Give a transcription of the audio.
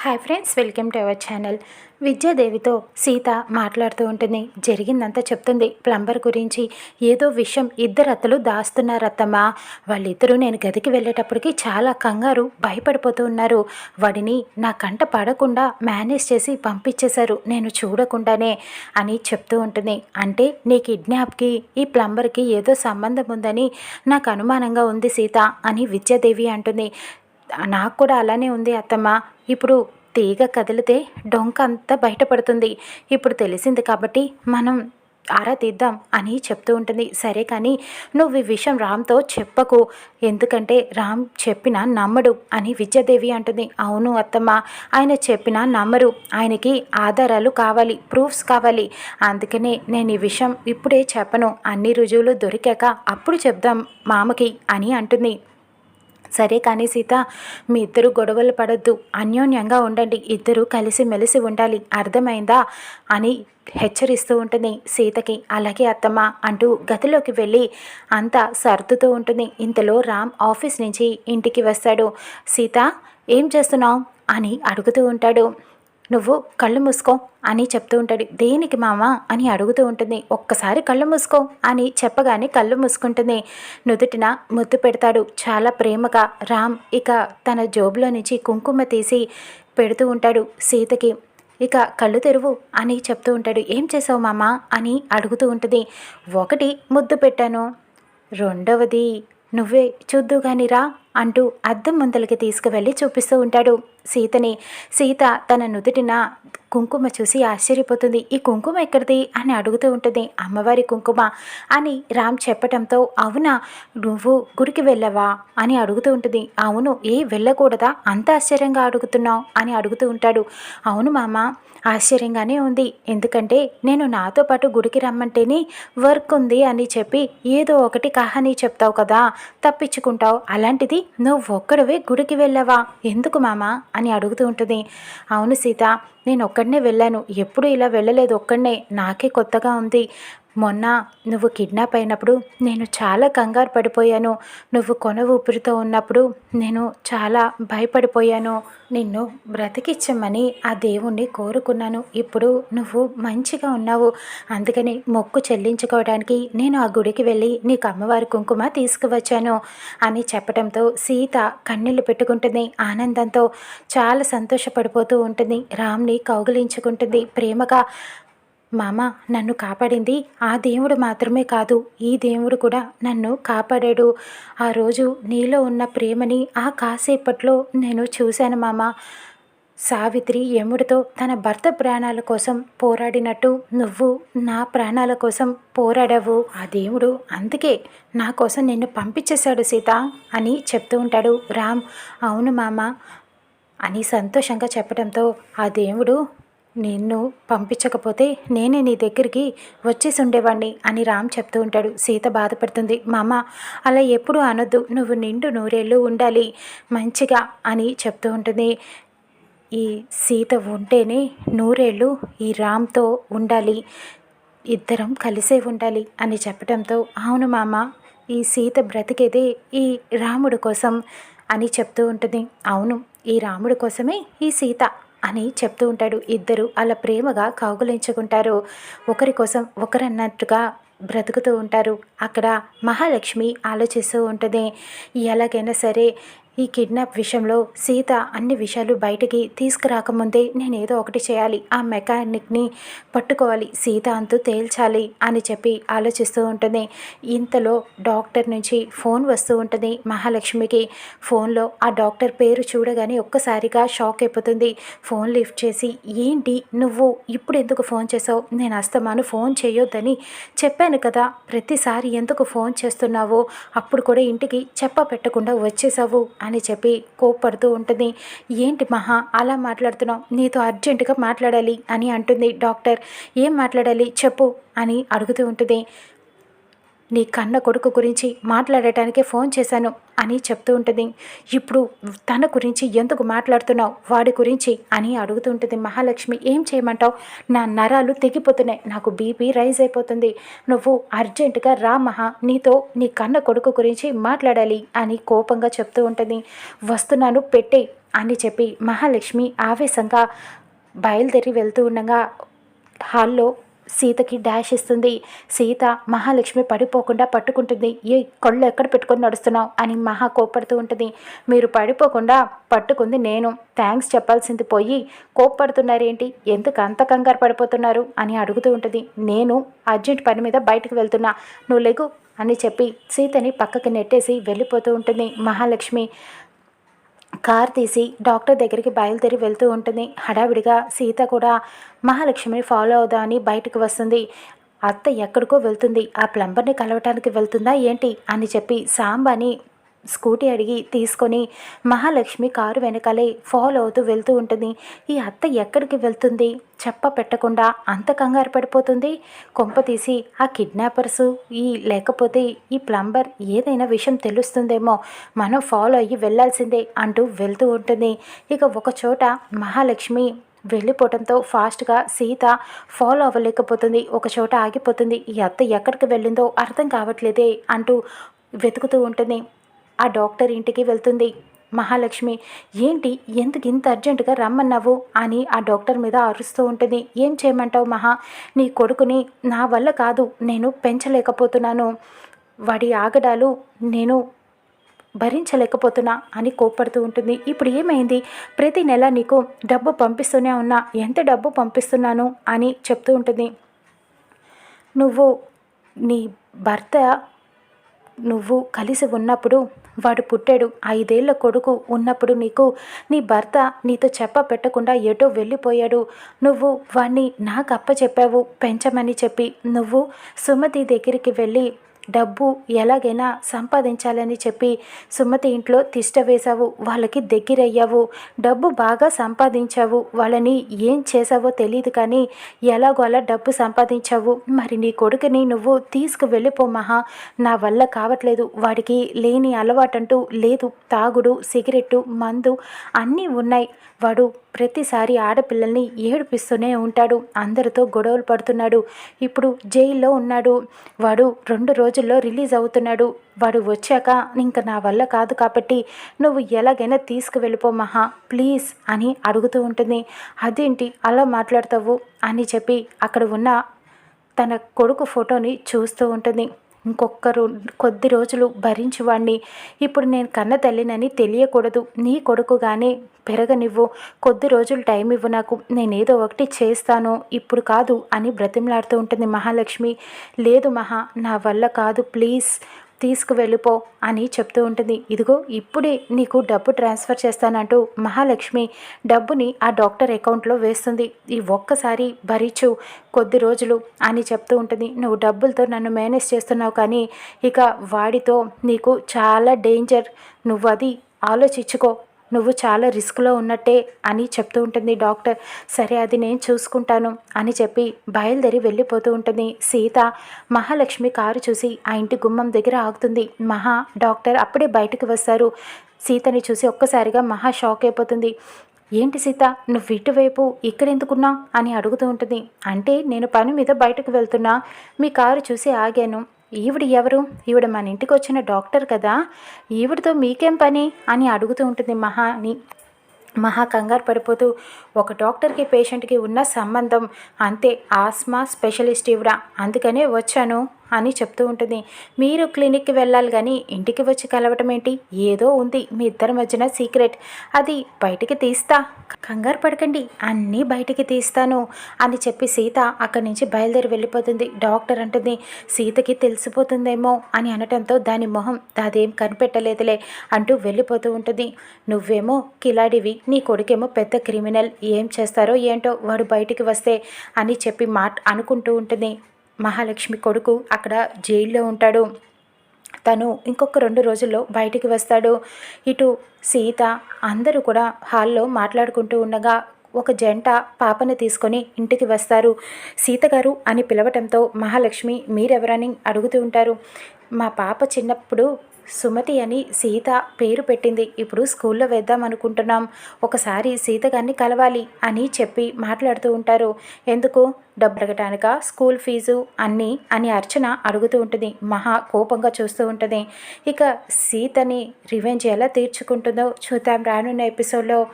Hi friends, welcome to our channel. విద్యాదేవితో సీత మాట్లాడుతూ ఉంటుంది. జరిగిందంతా చెప్తుంది. ప్లంబర్ గురించి ఏదో విషయం ఇద్దరు అత్తలు దాస్తున్నారత్తమ్మా. వాళ్ళిద్దరూ నేను గదికి వెళ్ళేటప్పటికి చాలా కంగారు భయపడిపోతూ ఉన్నారు. వాడిని నా కంట పడకుండా మేనేజ్ చేసి పంపించేశారు, నేను చూడకుండానే అని చెప్తూ ఉంటుంది. అంటే నీ కిడ్నాప్కి ఈ ప్లంబర్కి ఏదో సంబంధం ఉందని నాకు అనుమానంగా ఉంది సీత అని విద్యాదేవి అంటుంది. నాకు కూడా అలానే ఉంది అత్తమ్మ. ఇప్పుడు తీగ కదిలితే డొంక అంతా బయటపడుతుంది. ఇప్పుడు తెలిసింది కాబట్టి మనం ఆరా తీద్దాం అని చెప్తూ ఉంటుంది. సరే కానీ నువ్వు ఈ విషయం రామ్తో చెప్పకు, ఎందుకంటే రామ్ చెప్పినా నమ్మడు అని విద్యాదేవి అంటుంది. అవును అత్తమ్మ, ఆయన చెప్పినా నమ్మరు. ఆయనకి ఆధారాలు కావాలి, ప్రూఫ్స్ కావాలి. అందుకనే నేను ఈ విషయం ఇప్పుడే చెప్పను, అన్ని రుజువులు దొరికాక అప్పుడు చెప్దాం మామకి అని అంటుంది. సరే కానీ సీత, మీ ఇద్దరు గొడవలు పడొద్దు, అన్యోన్యంగా ఉండండి, ఇద్దరు కలిసిమెలిసి ఉండాలి, అర్థమైందా అని హెచ్చరిస్తూ ఉంటుంది సీతకి. అలాగే అత్తమ్మ అంటూ గదిలోకి వెళ్ళి అంతా సర్దుతూ ఉంటుంది. ఇంతలో రామ్ ఆఫీస్ నుంచి ఇంటికి వస్తాడు. సీత, ఏం చేస్తున్నావు అని అడుగుతూ ఉంటాడు. నువ్వు కళ్ళు మూసుకో అని చెప్తూ ఉంటాడు. దేనికి మామ అని అడుగుతూ ఉంటుంది. ఒక్కసారి కళ్ళు మూసుకో అని చెప్పగానే కళ్ళు మూసుకుంటుంది. నుదుటిన ముద్దు పెడతాడు చాలా ప్రేమగా. రామ్ ఇక తన జోబులో నుంచి కుంకుమ తీసి పెడుతూ ఉంటాడు సీతకి. ఇక కళ్ళు తెరువు అని చెప్తూ ఉంటాడు. ఏం చేసావు మామ అని అడుగుతూ ఉంటుంది. ఒకటి ముద్దు పెట్టాను, రెండవది నువ్వే చూద్దు కానీ రా అంటూ అద్దం ముందలకి తీసుకువెళ్ళి చూపిస్తూ ఉంటాడు సీతని. సీత తన నుదుటిన కుంకుమ చూసి ఆశ్చర్యపోతుంది. ఈ కుంకుమ ఎక్కడిది అని అడుగుతూ ఉంటుంది. అమ్మవారి కుంకుమ అని రామ్ చెప్పటంతో, అవునా, నువ్వు గుడికి వెళ్ళవా అని అడుగుతూ ఉంటుంది. అవును, వెళ్ళకూడదా, అంత ఆశ్చర్యంగా అడుగుతున్నావు అని అడుగుతూ ఉంటాడు. అవును మామ, ఆశ్చర్యంగానే ఉంది. ఎందుకంటే నేను నాతో పాటు గుడికి రమ్మంటేనే వర్క్ ఉంది అని చెప్పి ఏదో ఒకటి కహానీ చెప్తావు కదా, తప్పించుకుంటావు. అలాంటిది నువ్వు ఒక్కడవే గుడికి వెళ్ళావా, ఎందుకు మామ అని అడుగుతూ ఉంటుంది. అవును సీత, నేను ఒక్కడనే వెళ్ళాను, ఎప్పుడు ఇలా వెళ్ళలేదు, ఒక్కడనే, నాకే కొత్తగా ఉంది. మొన్న నువ్వు కిడ్నాప్ అయినప్పుడు నేను చాలా కంగారు పడిపోయాను. నువ్వు కొన ఊపిరితో ఉన్నప్పుడు నేను చాలా భయపడిపోయాను. నిన్ను బ్రతికిచ్చమని ఆ దేవుణ్ణి కోరుకున్నాను. ఇప్పుడు నువ్వు మంచిగా ఉన్నావు, అందుకని మొక్కు చెల్లించుకోవడానికి నేను ఆ గుడికి వెళ్ళి నీకు అమ్మవారి కుంకుమ తీసుకువచ్చాను అని చెప్పడంతో సీత కన్నీళ్లు పెట్టుకుంటుంది. ఆనందంతో చాలా సంతోషపడిపోతూ ఉంటుంది. రామ్ని కౌగిలించుకుంటుంది ప్రేమగా. మామ, నన్ను కాపాడింది ఆ దేవుడు మాత్రమే కాదు, ఈ దేవుడు కూడా నన్ను కాపాడాడు. ఆ రోజు నీలో ఉన్న ప్రేమని ఆ కాసేపట్లో నేను చూశాను మామ. సావిత్రి యముడితో తన భర్త ప్రాణాల కోసం పోరాడినట్టు నువ్వు నా ప్రాణాల కోసం పోరాడావు. ఆ దేవుడు అందుకే నా కోసం నిన్ను పంపించేశాడు సీత అని చెప్తూ ఉంటాడు రామ్. అవును మామ అని సంతోషంగా చెప్పడంతో, ఆ దేవుడు నిన్ను పంపించకపోతే నేనే నీ దగ్గరికి వచ్చేసి ఉండేవాడిని అని రామ్ చెప్తూ ఉంటాడు. సీత బాధపడుతుంది. మామ, అలా ఎప్పుడు అనొద్దు, నువ్వు నిండు నూరేళ్ళు ఉండాలి మంచిగా అని చెప్తూ ఉంటుంది. ఈ సీత ఉంటేనే నూరేళ్ళు ఈ రామ్తో ఉండాలి, ఇద్దరం కలిసే ఉండాలి అని చెప్పడంతో, అవును మామ, ఈ సీత బ్రతికేదే ఈ రాముడు కోసం అని చెప్తూ ఉంటుంది. అవును, ఈ రాముడి కోసమే ఈ సీత అని చెప్తూ ఉంటాడు. ఇద్దరు అలా ప్రేమగా కౌగులించుకుంటారు. ఒకరి కోసం ఒకరన్నట్టుగా బ్రతుకుతూ ఉంటారు. అక్కడ మహాలక్ష్మి ఆలోచిస్తూ ఉంటుంది. ఎలాగైనా సరే ఈ కిడ్నాప్ విషయంలో సీత అన్ని విషయాలు బయటికి తీసుకురాకముందే నేను ఏదో ఒకటి చేయాలి, ఆ మెకానిక్ని పట్టుకోవాలి, సీత అంతూ తేల్చాలి అని చెప్పి ఆలోచిస్తూ ఉంటుంది. ఇంతలో డాక్టర్ నుంచి ఫోన్ వస్తూ ఉంటుంది మహాలక్ష్మికి. ఫోన్లో ఆ డాక్టర్ పేరు చూడగానే ఒక్కసారిగా షాక్ అయిపోతుంది. ఫోన్ లిఫ్ట్ చేసి, ఏంటి నువ్వు ఇప్పుడు ఎందుకు ఫోన్ చేసావు, నేను అస్తమాను ఫోన్ చేయొద్దని చెప్పాను కదా, ప్రతిసారి ఎందుకు ఫోన్ చేస్తున్నావు, అప్పుడు కూడా ఇంటికి పెట్టకుండా వచ్చేసావు అని చెప్పి కోప్పడుతూ ఉంటుంది. ఏంటి మహా అలా మాట్లాడుతున్నావు, నీతో అర్జెంటుగా మాట్లాడాలి అని అంటుంది డాక్టర్. ఏం మాట్లాడాలి చెప్పు అని అడుగుతూ ఉంటుంది. నీ కన్న కొడుకు గురించి మాట్లాడటానికే ఫోన్ చేశాను అని చెప్తూ ఉంటుంది. ఇప్పుడు తన గురించి ఎందుకు మాట్లాడుతున్నావు, వాడి గురించి అని అడుగుతుంటుంది మహాలక్ష్మి. ఏం చేయమంటావు, నా నరాలు తెగిపోతున్నాయి, నాకు బీపీ రైజ్ అయిపోతుంది, నువ్వు అర్జెంటుగా రా మహా, నీతో నీ కన్న కొడుకు గురించి మాట్లాడాలి అని కోపంగా చెప్తూ ఉంటుంది. వస్తున్నాను పెట్టే అని చెప్పి మహాలక్ష్మి ఆవేశంగా బయలుదేరి వెళ్తూ ఉండగా హాల్లో సీతకి డాష్ ఇస్తుంది. సీత మహాలక్ష్మి పడిపోకుండా పట్టుకుంటుంది. ఏ కళ్ళు ఎక్కడ పెట్టుకొని నడుస్తున్నావు అని మహా కోప్పడుతూ ఉంటుంది. మీరు పడిపోకుండా పట్టుకుంది నేను, థ్యాంక్స్ చెప్పాల్సింది పోయి కోప్పడుతున్నారేంటి, ఎందుకు అంత కంగారు పడిపోతున్నారు అని అడుగుతూ ఉంటుంది. నేను అర్జెంట్ పని మీద బయటకు వెళ్తున్నా, నువ్వు లెగు అని చెప్పి సీతని పక్కకి నెట్టేసి వెళ్ళిపోతూ ఉంటుంది. మహాలక్ష్మి కార్ తీసి డాక్టర్ దగ్గరికి బయలుదేరి వెళ్తూ ఉంటుంది. హడావిడిగా సీత కూడా మహాలక్ష్మిని ఫాలో అవుదామని బయటకు వస్తుంది. అత్త ఎక్కడికో వెళ్తుంది, ఆ ప్లంబర్ని కలవటానికి వెళ్తుందా ఏంటి అని చెప్పి సాంబాని స్కూటీ అడిగి తీసుకొని మహాలక్ష్మి కారు వెనకాలే ఫాలో అవుతూ వెళ్తూ ఉంటుంది. ఈ అత్త ఎక్కడికి వెళ్తుంది, చెప్ప పెట్టకుండా అంత కంగారు పడిపోతుంది. కొంప తీసి ఆ కిడ్నాపర్సు లేకపోతే ఈ ప్లంబర్ ఏదైనా విషయం తెలుస్తుందేమో, మనం ఫాలో అయ్యి వెళ్ళాల్సిందే అంటూ వెళ్తూ ఉంటుంది. ఇక ఒకచోట మహాలక్ష్మి వెళ్ళిపోవడంతో ఫాస్ట్గా సీత ఫాలో అవ్వలేకపోతుంది. ఒకచోట ఆగిపోతుంది. ఈ అత్త ఎక్కడికి వెళ్ళిందో అర్థం కావట్లేదే అంటూ వెతుకుతూ ఉంటుంది. ఆ డాక్టర్ ఇంటికి వెళ్తుంది మహాలక్ష్మి. ఏంటి, ఎందుకు ఇంత అర్జెంటుగా రమ్మన్నావు అని ఆ డాక్టర్ మీద అరుస్తూ ఉంటుంది. ఏం చేయమంటావు మహా, నీ కొడుకుని నా వల్ల కాదు, నేను పెంచలేకపోతున్నాను, వాడి ఆగడాలు నేను భరించలేకపోతున్నా అని కోప్పడుతూ ఉంటుంది. ఇప్పుడు ఏమైంది, ప్రతి నెల నీకు డబ్బు పంపిస్తూనే ఉన్నా, ఎంత డబ్బు పంపిస్తున్నాను అని చెప్తూ ఉంటుంది. నువ్వు నీ భర్త నువ్వు కలిసి ఉన్నప్పుడు వాడు పుట్టాడు, 5 ఏళ్ల కొడుకు ఉన్నప్పుడు నీ భర్త నీతో చెప్ప పెట్టకుండా ఎటో వెళ్ళిపోయాడు. నువ్వు వాణ్ణి నాకు అప్పచెప్పావు పెంచమని చెప్పి. నువ్వు సుమతి దగ్గరికి వెళ్ళి డబ్బు ఎలాగైనా సంపాదించాలని చెప్పి సుమతి ఇంట్లో తిష్ట వేశావు, వాళ్ళకి దగ్గరయ్యావు, డబ్బు బాగా సంపాదించావు, వాళ్ళని ఏం చేసావో తెలియదు కానీ ఎలాగో అలా డబ్బు సంపాదించావు. మరి నీ కొడుకుని నువ్వు తీసుకు వెళ్ళిపో మహా, నా వల్ల కావట్లేదు, వాడికి లేని అలవాటంటూ లేదు, తాగుడు, సిగరెట్టు, మందు అన్నీ ఉన్నాయి, వాడు ప్రతిసారి ఆడపిల్లల్ని ఏడిపిస్తూనే ఉంటాడు, అందరితో గొడవలు పడుతున్నాడు, ఇప్పుడు జైల్లో ఉన్నాడు, వాడు 2 రోజుల్లో రిలీజ్ అవుతున్నాడు, వాడు వచ్చాక ఇంక నా వల్ల కాదు కాబట్టి నువ్వు ఎలాగైనా తీసుకువెళ్ళిపో మహా ప్లీజ్ అని అడుగుతూ ఉంటుంది. అదేంటి అలా మాట్లాడతావు అని చెప్పి అక్కడ ఉన్న తన కొడుకు ఫోటోని చూస్తూ ఉంటుంది. కొద్ది రోజులు భరించువాణ్ణి, ఇప్పుడు నేను కన్న తల్లినని తెలియకూడదు, నీ కొడుకుగానే పెరగనివ్వు, కొద్ది రోజులు టైం ఇవ్వు నాకు, నేనేదో ఒకటి చేస్తాను, ఇప్పుడు కాదు అని బ్రతిమలాడుతూ ఉంటుంది మహాలక్ష్మి. లేదు మహా, నా వల్ల కాదు, ప్లీజ్ తీసుకువెళ్ళిపో అని చెప్తూ ఉంటుంది. ఇదిగో ఇప్పుడే నీకు డబ్బు ట్రాన్స్ఫర్ చేస్తానంటూ మహాలక్ష్మి డబ్బుని ఆ డాక్టర్ అకౌంట్లో వేస్తుంది. ఈ ఒక్కసారి భరించు కొద్ది రోజులు అని చెప్తూ ఉంటుంది. నువ్వు డబ్బులతో నన్ను మేనేజ్ చేస్తున్నావు కానీ ఇక వాడితో నీకు చాలా డేంజర్, నువ్వు అది ఆలోచించుకో, నువ్వు చాలా రిస్క్లో ఉన్నట్టే అని చెప్తూ ఉంటుంది డాక్టర్. సరే అది నేను చూసుకుంటాను అని చెప్పి బయలుదేరి వెళ్ళిపోతూ ఉంటుంది. సీత మహాలక్ష్మి కారు చూసి ఆ ఇంటి గుమ్మం దగ్గర ఆగుతుంది. డాక్టర్ అప్పుడే బయటకు వస్తారు. సీతని చూసి ఒక్కసారిగా మహా షాక్ అయిపోతుంది. ఏంటి సీత, నువ్వు ఇటువైపు ఇక్కడెందుకున్నా అని అడుగుతూ ఉంటుంది. అంటే నేను పని మీద బయటకు వెళ్తున్నా, మీ కారు చూసి ఆగాను. ఈవిడ ఎవరు, ఈవిడ మన ఇంటికి వచ్చిన డాక్టర్ కదా, ఈవిడతో మీకేం పని అని అడుగుతూ ఉంటుంది మహా కంగారు పడిపోతూ. ఒక డాక్టర్కి పేషెంట్కి ఉన్న సంబంధం అంతే, ఆస్మా స్పెషలిస్ట్ ఈవిడ, అందుకనే వచ్చాను అని చెప్తూ ఉంటుంది. మీరు క్లినిక్కి వెళ్ళాలి కానీ ఇంటికి వచ్చి కలవటం ఏంటి, ఏదో ఉంది మీ ఇద్దరి మధ్యన సీక్రెట్, అది బయటికి తీస్తా, కంగారు పడకండి, అన్నీ బయటికి తీస్తాను అని చెప్పి సీత అక్కడి నుంచి బయలుదేరి వెళ్ళిపోతుంది. డాక్టర్ అంటుంది, సీతకి తెలిసిపోతుందేమో అని అనటంతో దాని మొహం అదేం కనిపెట్టలేదులే అంటూ వెళ్ళిపోతూ ఉంటుంది. నువ్వేమో కిలాడివి, నీ కొడుకేమో పెద్ద క్రిమినల్, ఏం చేస్తారో ఏంటో వాడు బయటికి వస్తే అని చెప్పి అనుకుంటూ ఉంటుంది. మహాలక్ష్మి కొడుకు అక్కడ జైల్లో ఉంటాడు. తను ఇంకొక 2 రోజుల్లో బయటికి వస్తాడు. ఇటు సీత అందరూ కూడా హాల్లో మాట్లాడుకుంటూ ఉండగా ఒక జంట పాపని తీసుకొని ఇంటికి వస్తారు. సీత గారు అని పిలవటంతో మహాలక్ష్మి మీరెవరని అడుగుతూ ఉంటారు. మా పాప చిన్నప్పుడు సుమతి అని సీత పేరు పెట్టింది. ఇప్పుడు స్కూల్లో వేద్దాం అనుకుంటున్నాం. ఒకసారి సీత గారిని కలవాలి అని చెప్పి మాట్లాడుతూ ఉంటారు. ఎందుకు? డబ్బు అడగటానికా? స్కూల్ ఫీజు అన్నీ అని అర్చన అడుగుతూ ఉంటుంది. మహా కోపంగా చూస్తూ ఉంటుంది. ఇక సీతని రివెంజ్ ఎలా తీర్చుకుంటుందో చూద్దాం రానున్న ఎపిసోడ్లో.